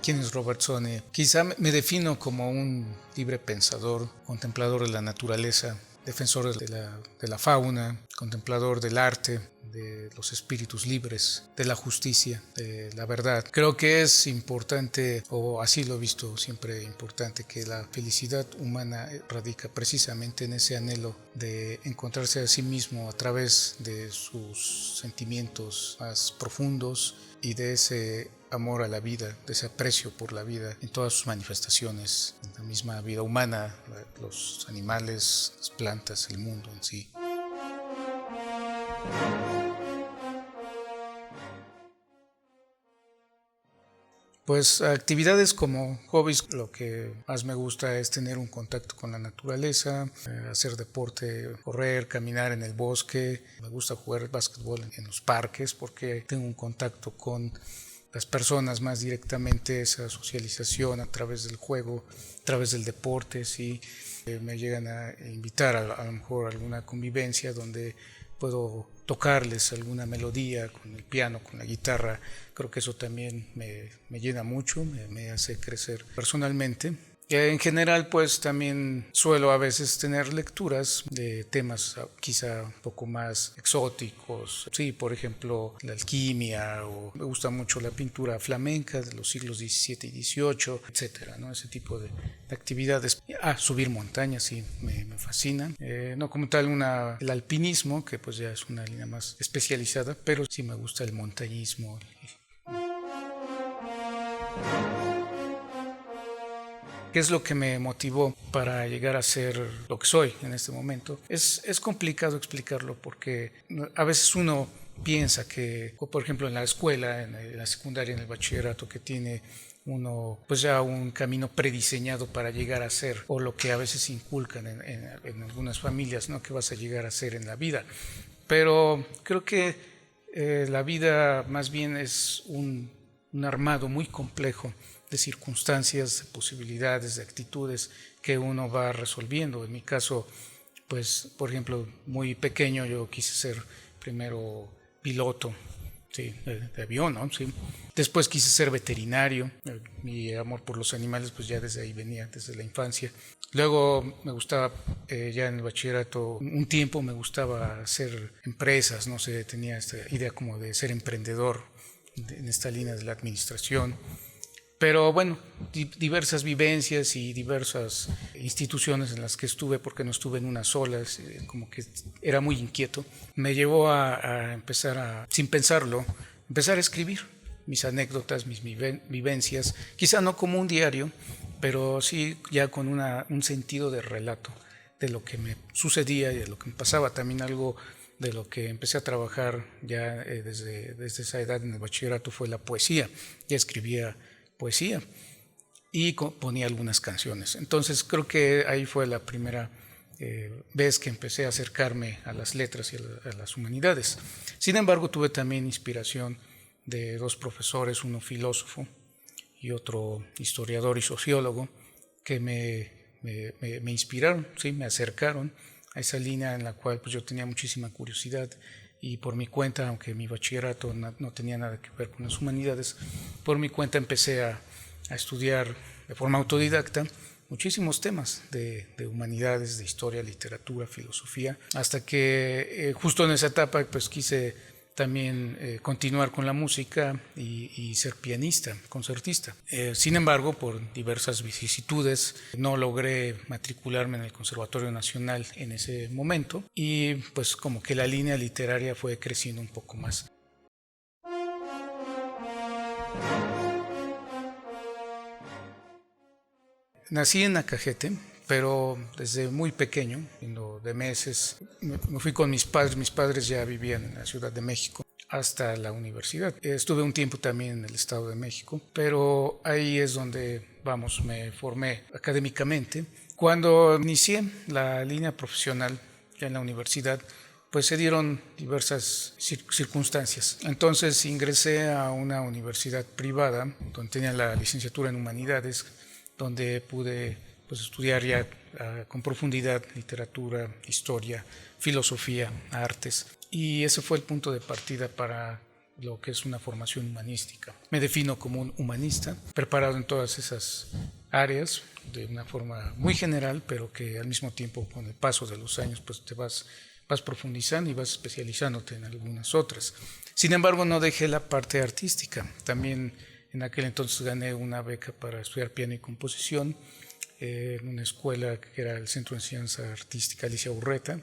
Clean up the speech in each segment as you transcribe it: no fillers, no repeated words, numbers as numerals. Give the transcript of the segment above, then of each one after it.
¿Quién es Robert Sone? Quizá me defino como un libre pensador, contemplador de la naturaleza, defensor de la fauna, contemplador del arte, de los espíritus libres, de la justicia, de la verdad. Creo que es importante, o así lo he visto siempre importante, que la felicidad humana radica precisamente en ese anhelo de encontrarse a sí mismo a través de sus sentimientos más profundos y de ese amor a la vida, de ese aprecio por la vida en todas sus manifestaciones, en la misma vida humana, los animales, las plantas, el mundo en sí. Pues actividades como hobbies, lo que más me gusta es tener un contacto con la naturaleza, hacer deporte, correr, caminar en el bosque. Me gusta jugar básquetbol en los parques porque tengo un contacto con las personas más directamente, esa socialización a través del juego, a través del deporte, sí. Me llegan a invitar a lo mejor a alguna convivencia donde puedo tocarles alguna melodía con el piano, con la guitarra. Creo que eso también me llena mucho, me hace crecer personalmente. En general, pues también suelo a veces tener lecturas de temas quizá un poco más exóticos. Sí, por ejemplo, la alquimia, o me gusta mucho la pintura flamenca de los siglos XVII y XVIII, etcétera, ¿no? Ese tipo de actividades. Subir montañas, sí, me fascina. No como tal el alpinismo, que pues ya es una línea más especializada, pero sí me gusta el montañismo. ¿Qué es lo que me motivó para llegar a ser lo que soy en este momento? Es complicado explicarlo porque a veces uno piensa que, por ejemplo, en la escuela, en la secundaria, en el bachillerato, que tiene uno pues ya un camino prediseñado para llegar a ser, o lo que a veces inculcan en algunas familias, ¿no? Que vas a llegar a ser en la vida. Pero creo que la vida más bien es un armado muy complejo de circunstancias, de posibilidades, de actitudes que uno va resolviendo. En mi caso, pues, por ejemplo, muy pequeño yo quise ser primero piloto, sí, de avión, ¿no? Sí. Después quise ser veterinario. Mi amor por los animales, pues ya desde ahí venía, desde la infancia. Luego me gustaba, ya en el bachillerato, un tiempo me gustaba hacer empresas, no sé, tenía esta idea como de ser emprendedor en esta línea de la administración. Pero bueno, diversas vivencias y diversas instituciones en las que estuve, porque no estuve en una sola, como que era muy inquieto, me llevó a empezar sin pensarlo, empezar a escribir mis anécdotas, mis vivencias, quizá no como un diario, pero sí ya con un sentido de relato de lo que me sucedía y de lo que me pasaba. También algo de lo que empecé a trabajar ya desde esa edad en el bachillerato fue la poesía. Ya escribía poesía y ponía algunas canciones. Entonces creo que ahí fue la primera vez que empecé a acercarme a las letras y a las humanidades. Sin embargo, tuve también inspiración de dos profesores, uno filósofo y otro historiador y sociólogo, que me inspiraron, ¿sí? Me acercaron a esa línea en la cual pues, yo tenía muchísima curiosidad, y por mi cuenta, aunque mi bachillerato no tenía nada que ver con las humanidades, por mi cuenta empecé a estudiar de forma autodidacta muchísimos temas de humanidades, de historia, literatura, filosofía, hasta que justo en esa etapa pues quise también continuar con la música y ser pianista, concertista. Sin embargo, por diversas vicisitudes, no logré matricularme en el Conservatorio Nacional en ese momento, y pues como que la línea literaria fue creciendo un poco más. Nací en Nacajete, pero desde muy pequeño, de meses, me fui con mis padres ya vivían en la Ciudad de México, hasta la universidad. Estuve un tiempo también en el Estado de México, pero ahí es donde, me formé académicamente. Cuando inicié la línea profesional ya en la universidad, pues se dieron diversas circunstancias. Entonces ingresé a una universidad privada, donde tenía la licenciatura en Humanidades, donde pude pues, estudiar ya con profundidad literatura, historia, filosofía, artes. Y ese fue el punto de partida para lo que es una formación humanística. Me defino como un humanista, preparado en todas esas áreas de una forma muy general, pero que al mismo tiempo con el paso de los años pues te vas profundizando y vas especializándote en algunas otras. Sin embargo, no dejé la parte artística. También en aquel entonces gané una beca para estudiar piano y composición en una escuela que era el Centro de Enseñanza Artística Alicia Urreta,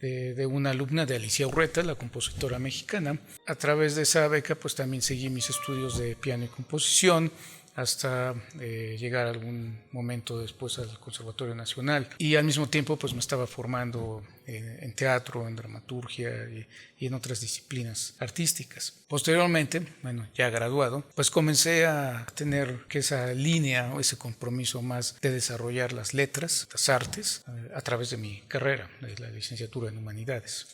de una alumna de Alicia Urreta, la compositora mexicana. A través de esa beca pues también seguí mis estudios de piano y composición hasta llegar algún momento después al Conservatorio Nacional, y al mismo tiempo pues me estaba formando en teatro, en dramaturgia y en otras disciplinas artísticas. Posteriormente, bueno, ya graduado, pues comencé a tener que esa línea o ese compromiso más de desarrollar las letras, las artes, a través de mi carrera, de la licenciatura en Humanidades.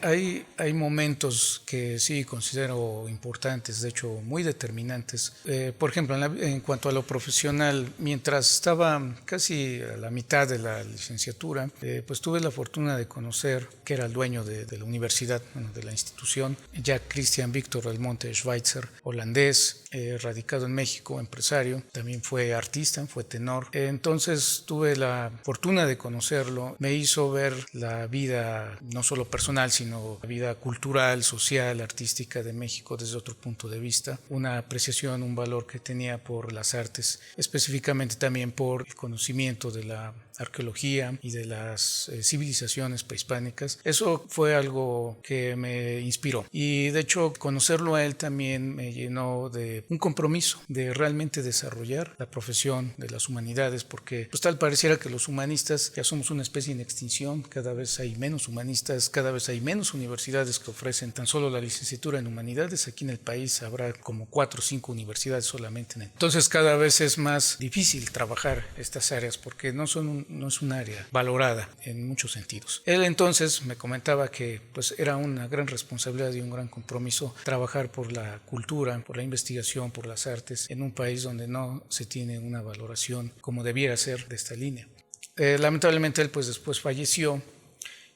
Hay momentos que sí considero importantes, de hecho muy determinantes. Por ejemplo, en cuanto a lo profesional, mientras estaba casi a la mitad de la licenciatura, pues tuve la fortuna de conocer que era el dueño de la universidad, bueno, de la institución, Jack Christian Victor del Monte Schweitzer, holandés, radicado en México, empresario, también fue artista, fue tenor. Entonces tuve la fortuna de conocerlo, me hizo ver la vida no solo personal, sino la vida cultural, social, artística de México desde otro punto de vista, una apreciación, un valor que tenía por las artes, específicamente también por el conocimiento de la arqueología y de las civilizaciones prehispánicas. Eso fue algo que me inspiró, y de hecho conocerlo a él también me llenó de un compromiso de realmente desarrollar la profesión de las humanidades, porque pues tal pareciera que los humanistas ya somos una especie en extinción, cada vez hay menos humanistas, cada vez hay menos universidades que ofrecen tan solo la licenciatura en humanidades. Aquí en el país habrá como 4 o 5 universidades solamente. Entonces cada vez es más difícil trabajar estas áreas porque no es un área valorada en muchos sentidos. Él entonces me comentaba que pues era una gran responsabilidad y un gran compromiso trabajar por la cultura, por la investigación, por las artes en un país donde no se tiene una valoración como debiera ser de esta línea. Lamentablemente él pues después falleció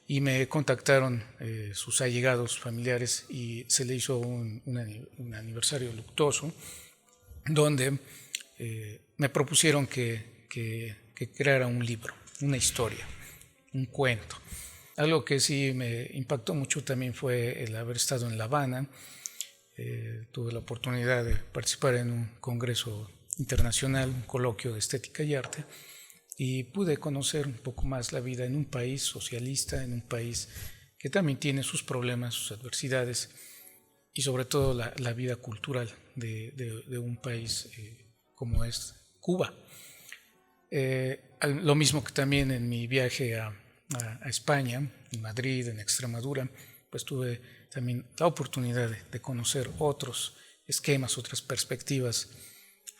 y me contactaron sus allegados familiares y se le hizo un aniversario luctuoso donde me propusieron que creara un libro, una historia, un cuento. Algo que sí me impactó mucho también fue el haber estado en La Habana. Tuve la oportunidad de participar en un congreso internacional, un coloquio de estética y arte, y pude conocer un poco más la vida en un país socialista, en un país que también tiene sus problemas, sus adversidades, y sobre todo la vida cultural de un país como es Cuba. Lo mismo que también en mi viaje a España, en Madrid, en Extremadura, pues tuve también la oportunidad de conocer otros esquemas, otras perspectivas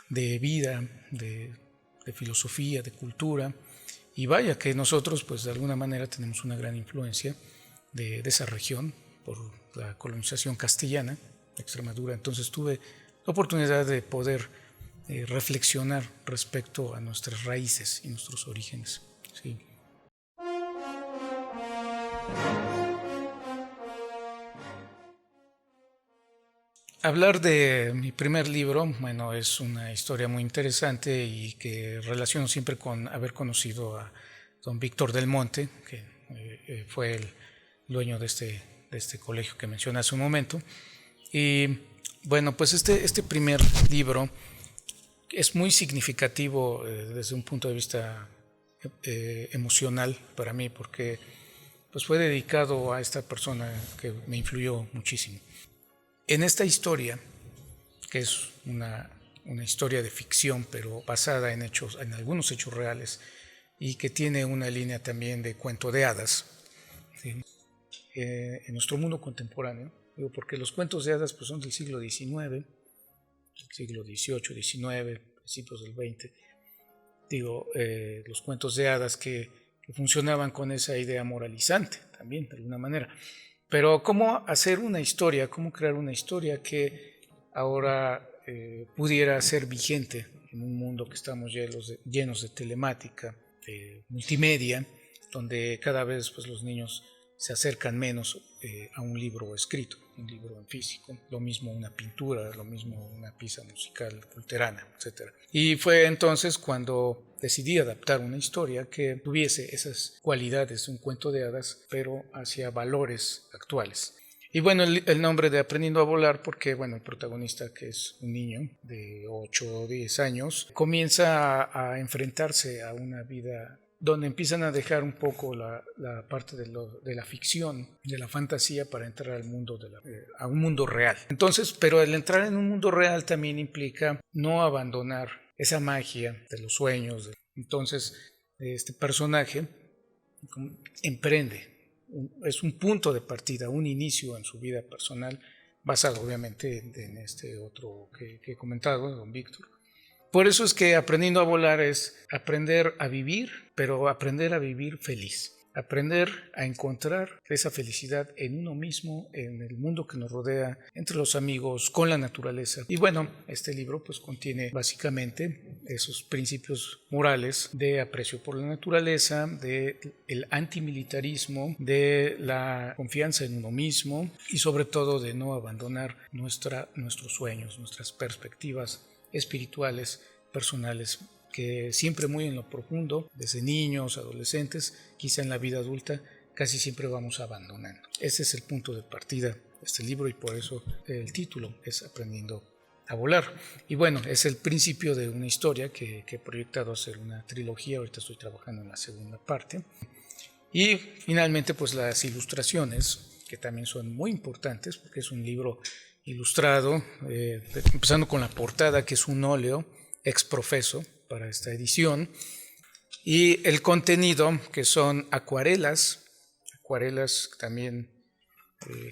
de vida, de filosofía, de cultura, y vaya que nosotros pues de alguna manera tenemos una gran influencia de esa región por la colonización castellana, Extremadura. Entonces tuve la oportunidad de poder reflexionar respecto a nuestras raíces y nuestros orígenes. Sí. Hablar de mi primer libro, bueno, es una historia muy interesante y que relaciono siempre con haber conocido a don Víctor del Monte, que fue el dueño de este colegio que mencioné hace un momento. Y bueno, pues este primer libro es muy significativo desde un punto de vista emocional para mí, porque pues fue dedicado a esta persona que me influyó muchísimo. En esta historia, que es una historia de ficción, pero basada en algunos hechos reales, y que tiene una línea también de cuento de hadas, ¿sí? En nuestro mundo contemporáneo, digo, porque los cuentos de hadas pues, son del siglo XIX, del siglo XVIII, XIX, principios del XX. Digo, los cuentos de hadas que funcionaban con esa idea moralizante también, de alguna manera. Pero cómo hacer una historia, cómo crear una historia que ahora pudiera ser vigente en un mundo que estamos llenos de telemática, de multimedia, donde cada vez pues, los niños se acercan menos a un libro escrito, un libro en físico, lo mismo una pintura, lo mismo una pieza musical culterana, etc. Y fue entonces cuando decidí adaptar una historia que tuviese esas cualidades de un cuento de hadas, pero hacia valores actuales. Y bueno, el nombre de Aprendiendo a Volar, porque bueno, el protagonista, que es un niño de 8 o 10 años, comienza a enfrentarse a una vida donde empiezan a dejar un poco la parte de la ficción, de la fantasía, para entrar al mundo a un mundo real. Entonces, pero el entrar en un mundo real también implica no abandonar esa magia de los sueños. Entonces, este personaje emprende. Es un punto de partida, un inicio en su vida personal, basado obviamente en este otro que he comentado, don Víctor. Por eso es que Aprendiendo a Volar es aprender a vivir, pero aprender a vivir feliz. Aprender a encontrar esa felicidad en uno mismo, en el mundo que nos rodea, entre los amigos, con la naturaleza. Y bueno, este libro pues contiene básicamente esos principios morales de aprecio por la naturaleza, de el antimilitarismo, de la confianza en uno mismo y sobre todo de no abandonar nuestros sueños, nuestras perspectivas espirituales, personales, que siempre muy en lo profundo, desde niños, adolescentes, quizá en la vida adulta, casi siempre vamos abandonando. Ese es el punto de partida de este libro y por eso el título es Aprendiendo a Volar. Y bueno, es el principio de una historia que he proyectado hacer una trilogía, ahorita estoy trabajando en la segunda parte. Y finalmente pues las ilustraciones, que también son muy importantes porque es un libro ilustrado, empezando con la portada, que es un óleo ex profeso para esta edición, y el contenido, que son acuarelas también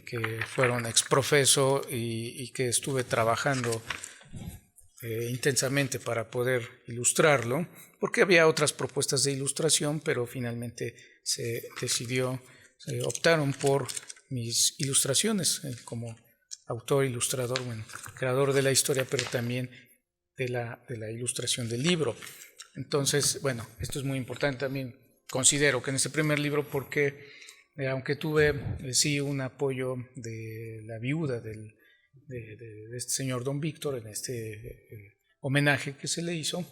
que fueron ex profeso y que estuve trabajando intensamente para poder ilustrarlo, porque había otras propuestas de ilustración, pero finalmente optaron por mis ilustraciones como autor, ilustrador, bueno, creador de la historia, pero también de la ilustración del libro. Entonces, bueno, esto es muy importante también. Considero que en este primer libro, porque aunque tuve sí un apoyo de la viuda de este señor don Víctor en este homenaje que se le hizo,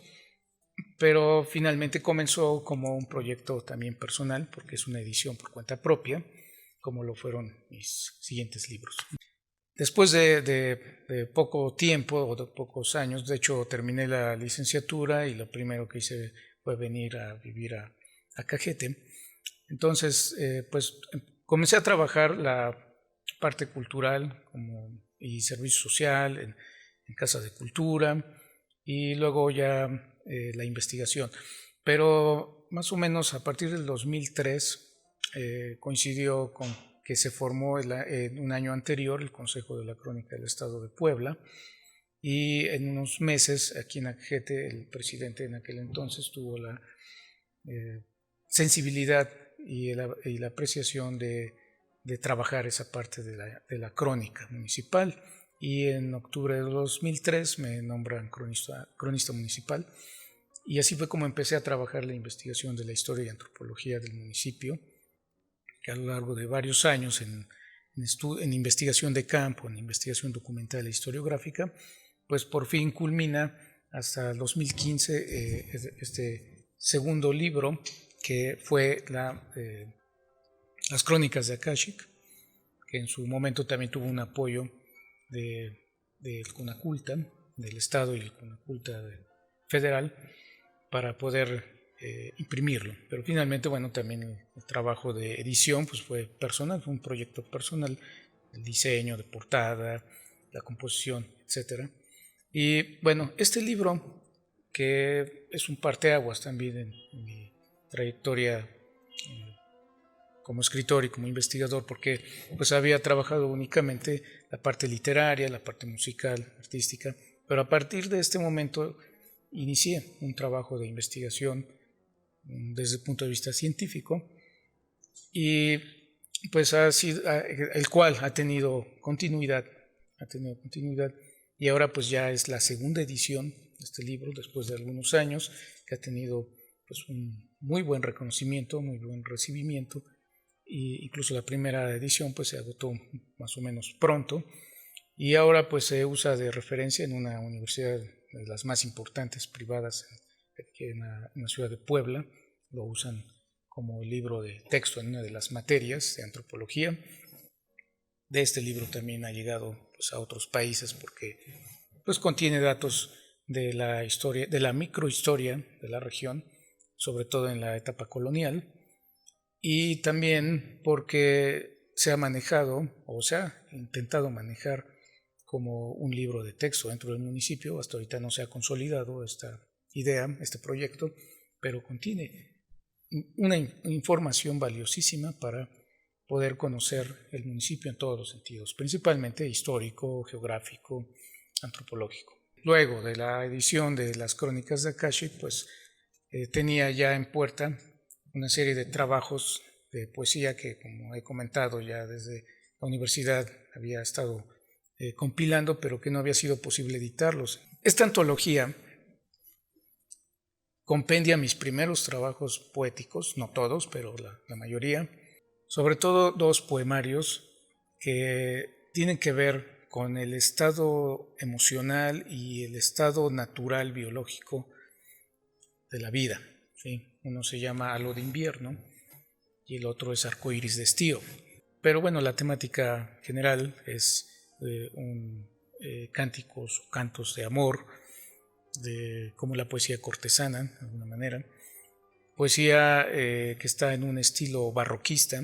pero finalmente comenzó como un proyecto también personal, porque es una edición por cuenta propia, como lo fueron mis siguientes libros. Después de poco tiempo o de pocos años, de hecho terminé la licenciatura y lo primero que hice fue venir a vivir a Cajete. Entonces, pues comencé a trabajar la parte cultural y servicio social en Casa de Cultura y luego ya la investigación. Pero más o menos a partir del 2003 coincidió con que se formó un año anterior el Consejo de la Crónica del Estado de Puebla, y en unos meses aquí en Acjete el presidente en aquel entonces tuvo la sensibilidad y la apreciación de trabajar esa parte de la crónica municipal, y en octubre de 2003 me nombran cronista municipal, y así fue como empecé a trabajar la investigación de la historia y antropología del municipio, que a lo largo de varios años en investigación de campo, en investigación documental e historiográfica, pues por fin culmina hasta el 2015 este segundo libro, que fue las Crónicas de Akashic, que en su momento también tuvo un apoyo del CONACULTA, del Estado, y el CONACULTA federal, para poder imprimirlo. Pero finalmente, bueno, también el trabajo de edición pues fue personal, fue un proyecto personal, el diseño de portada, la composición, etcétera. Y bueno, este libro, que es un parteaguas también en mi trayectoria como escritor y como investigador, porque pues había trabajado únicamente la parte literaria, la parte musical, artística, pero a partir de este momento inicié un trabajo de investigación desde el punto de vista científico, y pues el cual ha tenido continuidad, y ahora pues ya es la segunda edición de este libro, después de algunos años, que ha tenido pues muy buen reconocimiento, muy buen recibimiento, e incluso la primera edición pues se agotó más o menos pronto, y ahora pues se usa de referencia en una universidad de las más importantes privadas en la ciudad de Puebla. Lo usan como libro de texto en una de las materias de antropología. De este libro también ha llegado pues, a otros países porque pues, contiene datos de la historia, de la microhistoria de la región, sobre todo en la etapa colonial, y también porque se ha manejado o se ha intentado manejar como un libro de texto dentro del municipio. Hasta ahorita no se ha consolidado esta idea, este proyecto, pero contiene una información valiosísima para poder conocer el municipio en todos los sentidos, principalmente histórico, geográfico, antropológico. Luego de la edición de las Crónicas de Akashic, pues tenía ya en puerta una serie de trabajos de poesía que, como he comentado, ya desde la universidad había estado compilando, pero que no había sido posible editarlos. Esta antología compendia mis primeros trabajos poéticos, no todos, pero la mayoría, sobre todo dos poemarios que tienen que ver con el estado emocional y el estado natural biológico de la vida. ¿Sí? Uno se llama Halo de invierno y el otro es Arcoíris de estío. Pero bueno, la temática general es cánticos o cantos de amor, de como la poesía cortesana, de alguna manera. Poesía que está en un estilo barroquista,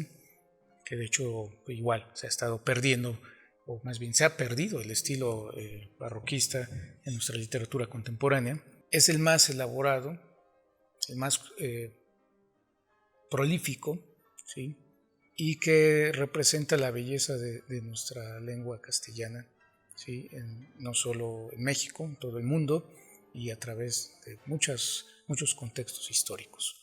que de hecho igual se ha estado perdiendo, o más bien se ha perdido el estilo barroquista en nuestra literatura contemporánea. Es el más elaborado, el más prolífico, ¿sí? Y que representa la belleza de nuestra lengua castellana, ¿sí? No solo en México, en todo el mundo, y a través de muchos contextos históricos.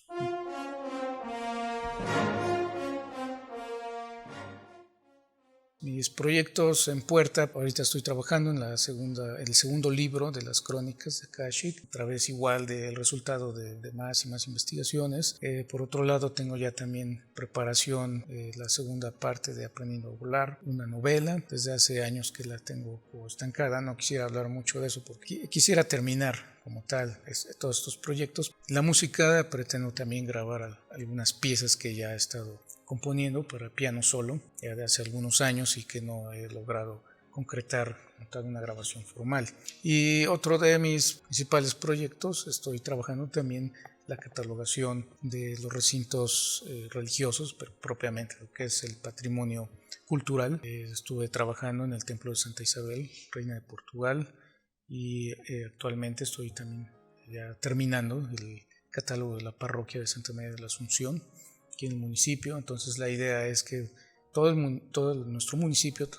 Mis proyectos en puerta, ahorita estoy trabajando en el segundo libro de las Crónicas de Akashic, a través igual del resultado de más y más investigaciones. Por otro lado, tengo ya también preparación la segunda parte de Aprendiendo a Volar, una novela. Desde hace años que la tengo estancada, no quisiera hablar mucho de eso porque quisiera terminar como tal todos estos proyectos. La música, pretendo también grabar algunas piezas que ya he estado componiendo para piano solo ya de hace algunos años y que no he logrado concretar una grabación formal. Y otro de mis principales proyectos, estoy trabajando también la catalogación de los recintos religiosos, pero propiamente lo que es el patrimonio cultural. Estuve trabajando en el Templo de Santa Isabel, Reina de Portugal, y actualmente estoy también ya terminando el catálogo de la parroquia de Santa María de la Asunción aquí en el municipio. Entonces la idea es que todo nuestro municipio,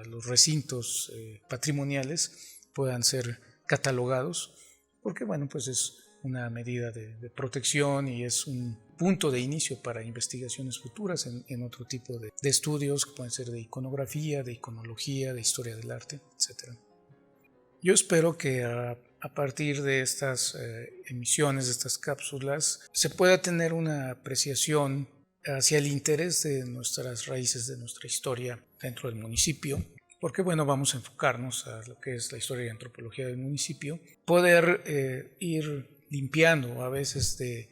los recintos patrimoniales puedan ser catalogados, porque bueno, pues es una medida de protección y es un punto de inicio para investigaciones futuras en otro tipo de estudios que pueden ser de iconografía, de iconología, de historia del arte, etc. Yo espero que a partir de estas emisiones, de estas cápsulas, se pueda tener una apreciación hacia el interés de nuestras raíces, de nuestra historia dentro del municipio, porque bueno, vamos a enfocarnos a lo que es la historia y antropología del municipio, poder ir limpiando a veces de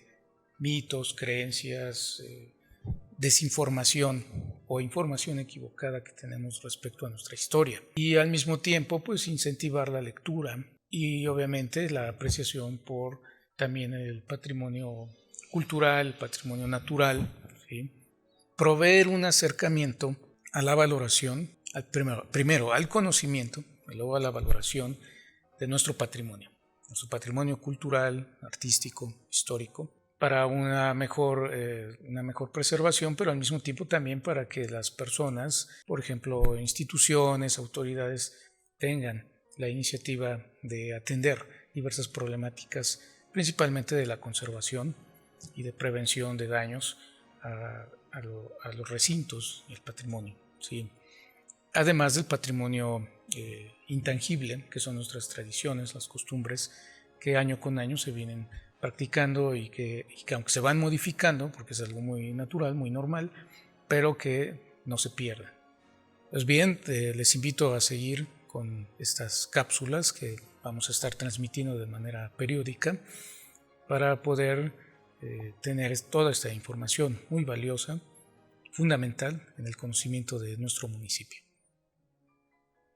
mitos, creencias, desinformación o información equivocada que tenemos respecto a nuestra historia, y al mismo tiempo pues incentivar la lectura y obviamente la apreciación por también el patrimonio cultural, el patrimonio natural, ¿sí? Proveer un acercamiento a la valoración, primero al conocimiento y luego a la valoración de nuestro patrimonio cultural, artístico, histórico, para una mejor preservación, pero al mismo tiempo también para que las personas, por ejemplo, instituciones, autoridades, tengan la iniciativa de atender diversas problemáticas, principalmente de la conservación y de prevención de daños a los recintos y el patrimonio, ¿sí? Además del patrimonio intangible, que son nuestras tradiciones, las costumbres, que año con año se vienen practicando y que aunque se van modificando, porque es algo muy natural, muy normal, pero que no se pierdan. Pues bien, les invito a seguir con estas cápsulas que vamos a estar transmitiendo de manera periódica para poder tener toda esta información muy valiosa, fundamental en el conocimiento de nuestro municipio.